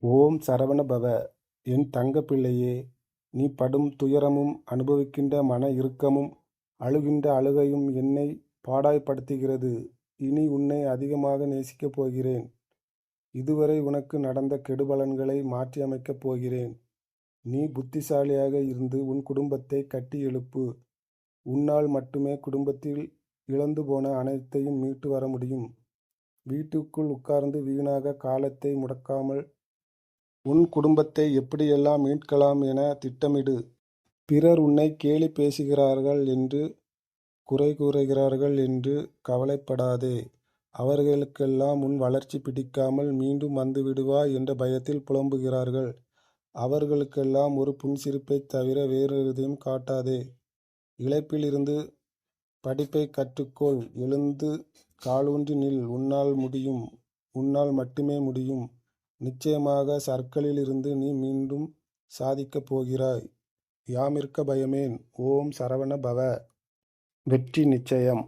ஓம் சரவண பவ! என் தங்கப் பிள்ளையே! நீ படும் துயரமும், அனுபவிக்கின்ற மன இறுக்கமும், அழுகின்ற அழுகையும் என்னைப் பாடாய்ப்படுத்துகிறது. இனி உன்னை அதிகமாக நேசிக்கப் போகிறேன். இதுவரை உனக்கு நடந்த கெடுபலன்களை மாற்றியமைக்கப் போகிறேன். நீ புத்திசாலியாக இருந்து உன் குடும்பத்தைக் கட்டி எழுப்பு. உன்னால் மட்டுமே குடும்பத்தில் இழந்து போன அனைத்தையும் மீட்டு வர முடியும். வீட்டுக்குள் உட்கார்ந்து வீணாக காலத்தை முடக்காமல் உன் குடும்பத்தை எப்படியெல்லாம் மீட்கலாம் என திட்டமிடு. பிறர் உன்னை கேலி பேசுகிறார்கள் என்று, குறை கூறுகிறார்கள் என்று கவலைப்படாதே. அவர்களுக்கெல்லாம் உன் வளர்ச்சி பிடிக்காமல் மீண்டும் வந்து விடுவாய் என்ற பயத்தில் புலம்புகிறார்கள். அவர்களுக்கெல்லாம் ஒரு புன்சிரிப்பைத் தவிர வேறு எதையும் காட்டாதே. இளைப்பில் இருந்து படிப்பைக் கற்றுக்கொள். எழுந்து காலூன்றி நில். உன்னால் முடியும். உன்னால் மட்டுமே முடியும். நிச்சயமாக சறுக்கலில் இருந்து நீ மீண்டும் சாதிக்கப் போகிறாய். யாமிருக்க பயமேன்? ஓம் சரவண பவ! வெற்றி நிச்சயம்.